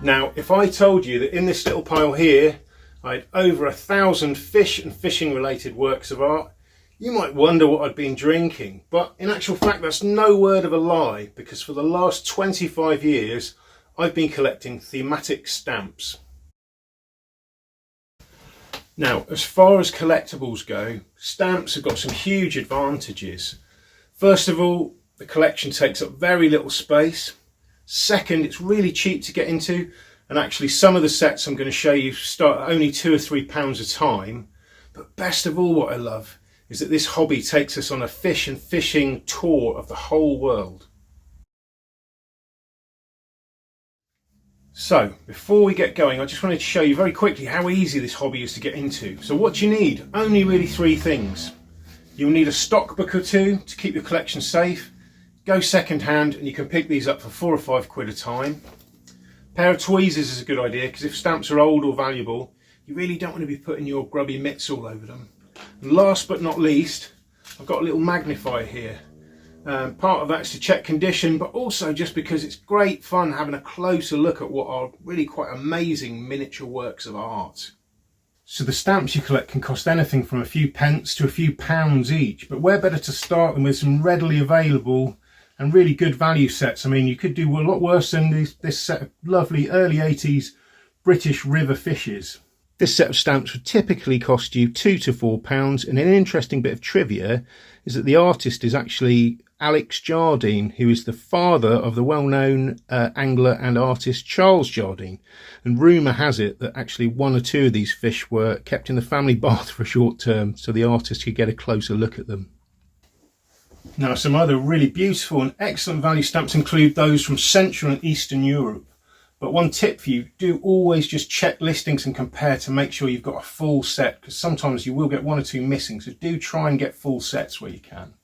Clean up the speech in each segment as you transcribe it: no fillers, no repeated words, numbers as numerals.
Now, if I told you that in this little pile here, I had over 1,000 fish and fishing related works of art, you might wonder what I'd been drinking. But in actual fact, that's no word of a lie, because for the last 25 years, I've been collecting thematic stamps. Now, as far as collectibles go, stamps have got some huge advantages. First of all, the collection takes up very little space. Second, it's really cheap to get into, and actually some of the sets I'm going to show you start at only £2 or £3 a time. But best of all, what I love is that this hobby takes us on a fish and fishing tour of the whole world. So before we get going, I just wanted to show you very quickly how easy this hobby is to get into. So what you need, only really three things. You'll need a stock book or two to keep your collection safe. Go second hand, and you can pick these up for £4 or £5 a time. A pair of tweezers is a good idea, because if stamps are old or valuable, you really don't want to be putting your grubby mitts all over them. And last but not least, I've got a little magnifier here. Part of that's to check condition, but also just because it's great fun having a closer look at what are really quite amazing miniature works of art. So the stamps you collect can cost anything from a few pence to a few pounds each, but where better to start than with some readily available and really good value sets. I mean, you could do a lot worse than this set of lovely early 80s British river fishes. This set of stamps would typically cost you £2 to £4, and an interesting bit of trivia is that the artist is actually Alex Jardine, who is the father of the well-known angler and artist Charles Jardine. And rumour has it that actually one or two of these fish were kept in the family bath for a short term, so the artist could get a closer look at them. Now, some other really beautiful and excellent value stamps include those from Central and Eastern Europe. But one tip for you, do always just check listings and compare to make sure you've got a full set, because sometimes you will get one or two missing, so do try and get full sets where you can.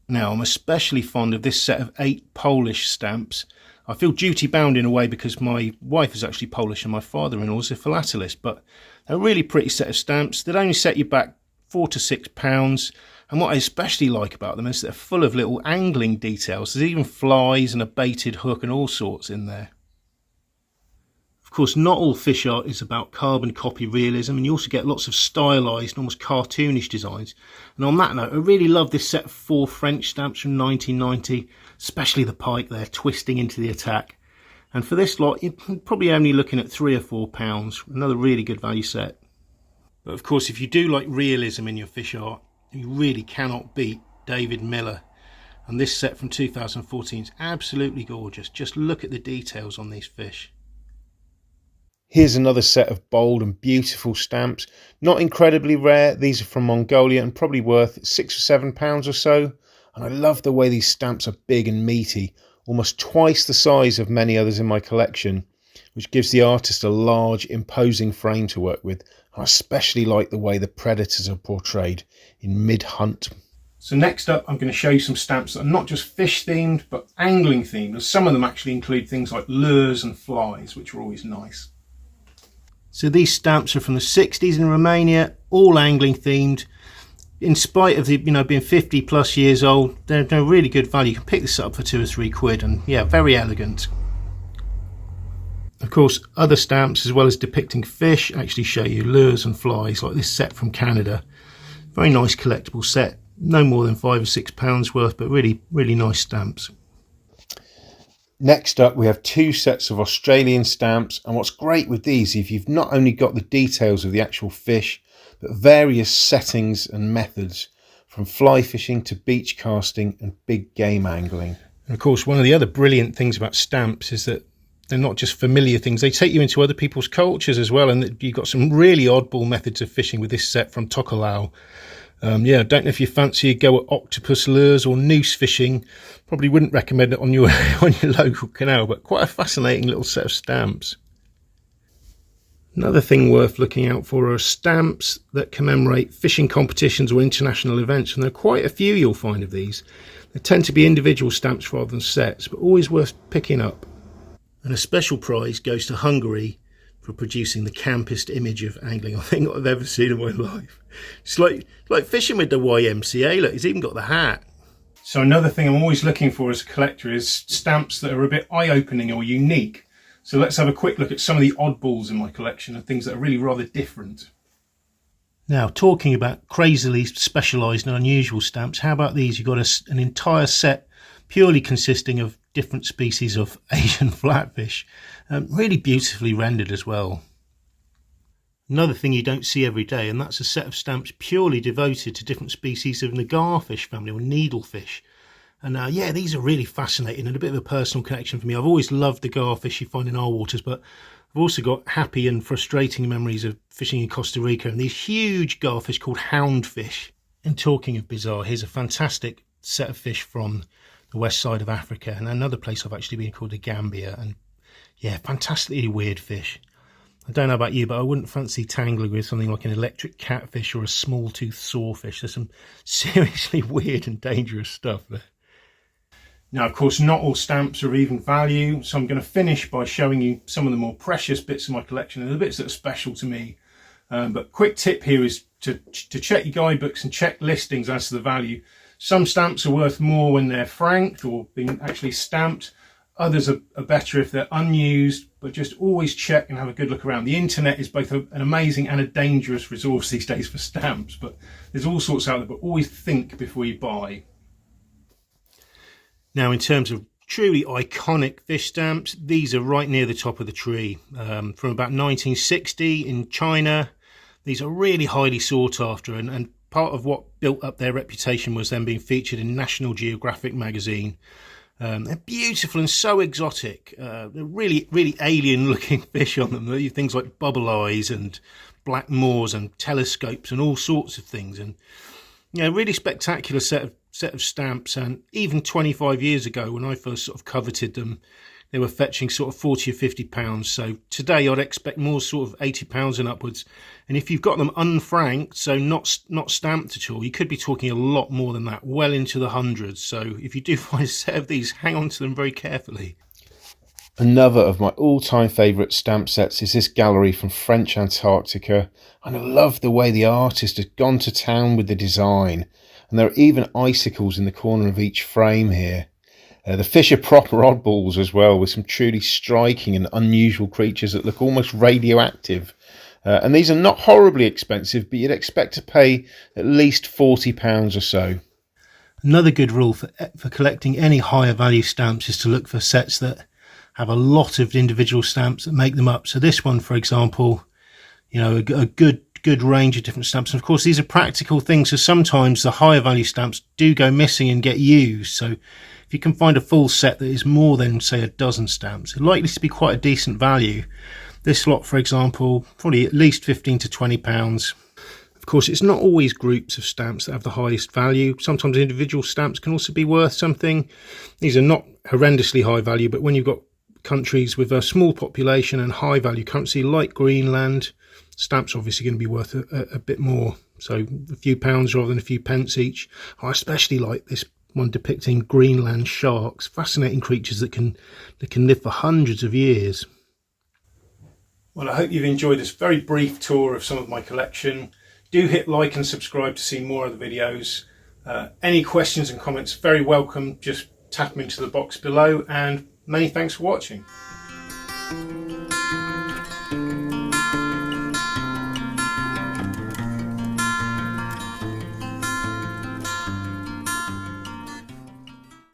Now, I'm especially fond of this set of 8 Polish stamps. I feel duty bound in a way because my wife is actually Polish and my father-in-law is a philatelist, but they're a really pretty set of stamps that only set you back £4 to £6. And what I especially like about them is they're full of little angling details. There's even flies and a baited hook and all sorts in there. Of course, not all fish art is about carbon copy realism, and you also get lots of stylised, almost cartoonish designs. And on that note, I really love this set of 4 French stamps from 1990, especially the pike there twisting into the attack. And for this lot, you're probably only looking at £3 or £4, another really good value set. But of course, if you do like realism in your fish art, you really cannot beat David Miller. And this set from 2014 is absolutely gorgeous. Just look at the details on these fish. Here's another set of bold and beautiful stamps. Not incredibly rare. These are from Mongolia and probably worth £6 or £7 or so. And I love the way these stamps are big and meaty, almost twice the size of many others in my collection, which gives the artist a large, imposing frame to work with. I especially like the way the predators are portrayed in mid-hunt. So next up, I'm going to show you some stamps that are not just fish themed, but angling themed. And some of them actually include things like lures and flies, which are always nice. So these stamps are from the 60s in Romania, all angling themed. In spite of the, being 50 plus years old, they're really good value. You can pick this up for £2 or £3, and yeah, very elegant. Of course, other stamps, as well as depicting fish, actually show you lures and flies, like this set from Canada. Very nice collectible set, no more than £5 or £6 worth, but really, really nice stamps. Next up, we have 2 sets of Australian stamps, and what's great with these, if you've not only got the details of the actual fish, but various settings and methods, from fly fishing to beach casting and big game angling. And of course, one of the other brilliant things about stamps is that they're not just familiar things, they take you into other people's cultures as well, and you've got some really oddball methods of fishing with this set from Tokelau. I don't know if you fancy a go at octopus lures or noose fishing. Probably wouldn't recommend it on your local canal, but quite a fascinating little set of stamps. Another thing worth looking out for are stamps that commemorate fishing competitions or international events, and there are quite a few you'll find of these. They tend to be individual stamps rather than sets, but always worth picking up. And a special prize goes to Hungary for producing the campest image of angling I think I've ever seen in my life. It's like fishing with the YMCA. Look, he's even got the hat. So another thing I'm always looking for as a collector is stamps that are a bit eye-opening or unique. So let's have a quick look at some of the oddballs in my collection and things that are really rather different. Now, talking about crazily specialised and unusual stamps, how about these? You've got an entire set purely consisting of different species of Asian flatfish, really beautifully rendered as well. Another thing you don't see every day, and that's a set of stamps purely devoted to different species of nagarfish family, or needlefish. And yeah, these are really fascinating and a bit of a personal connection for me. I've always loved the garfish you find in our waters, but I've also got happy and frustrating memories of fishing in Costa Rica and these huge garfish called houndfish. And talking of bizarre, here's a fantastic set of fish from the west side of Africa, and another place I've actually been called the Gambia. And yeah, fantastically weird fish. I don't know about you, but I wouldn't fancy tangling with something like an electric catfish or a small-toothed sawfish. There's some seriously weird and dangerous stuff there. Now, of course, not all stamps are of even value, so I'm going to finish by showing you some of the more precious bits of my collection and the bits that are special to me. But quick tip here is to check your guidebooks and check listings as to the value. Some stamps are worth more when they're franked or being actually stamped. Others are better if they're unused, but just always check and have a good look around. The internet is both an amazing and a dangerous resource these days for stamps, but there's all sorts out there, but always think before you buy. Now, in terms of truly iconic fish stamps, these are right near the top of the tree. From about 1960 in China, these are really highly sought after, and part of what built up their reputation was them being featured in National Geographic magazine. They're beautiful and so exotic. They're really, really alien-looking fish on them. They have things like bubble eyes and black moors and telescopes and all sorts of things. And yeah, really spectacular set of stamps. And even 25 years ago, when I first sort of coveted them, they were fetching sort of 40 or 50 pounds. So today I'd expect more sort of 80 pounds and upwards. And if you've got them unfranked, so not stamped at all, you could be talking a lot more than that, well into the hundreds. So if you do find a set of these, hang on to them very carefully. Another of my all-time favourite stamp sets is this gallery from French Antarctica, and I love the way the artist has gone to town with the design, and there are even icicles in the corner of each frame here. The fish are proper oddballs as well, with some truly striking and unusual creatures that look almost radioactive. And these are not horribly expensive, but you'd expect to pay at least £40 or so. Another good rule for collecting any higher value stamps is to look for sets that have a lot of individual stamps that make them up. So this one, for example, you know, a good range of different stamps. And of course, these are practical things. So sometimes the higher value stamps do go missing and get used. So if you can find a full set that is more than, say, a dozen stamps, it's likely to be quite a decent value. This lot, for example, probably at least 15 to 20 pounds. Of course, it's not always groups of stamps that have the highest value. Sometimes individual stamps can also be worth something. These are not horrendously high value, but when you've got countries with a small population and high value currency like Greenland, stamps are obviously going to be worth a bit more. So a few pounds rather than a few pence each. I especially like this one depicting Greenland sharks, fascinating creatures that can live for hundreds of years. Well, I hope you've enjoyed this very brief tour of some of my collection. Do hit like and subscribe to see more of the videos. Any questions and comments, very welcome. Just tap them into the box below, and many thanks for watching.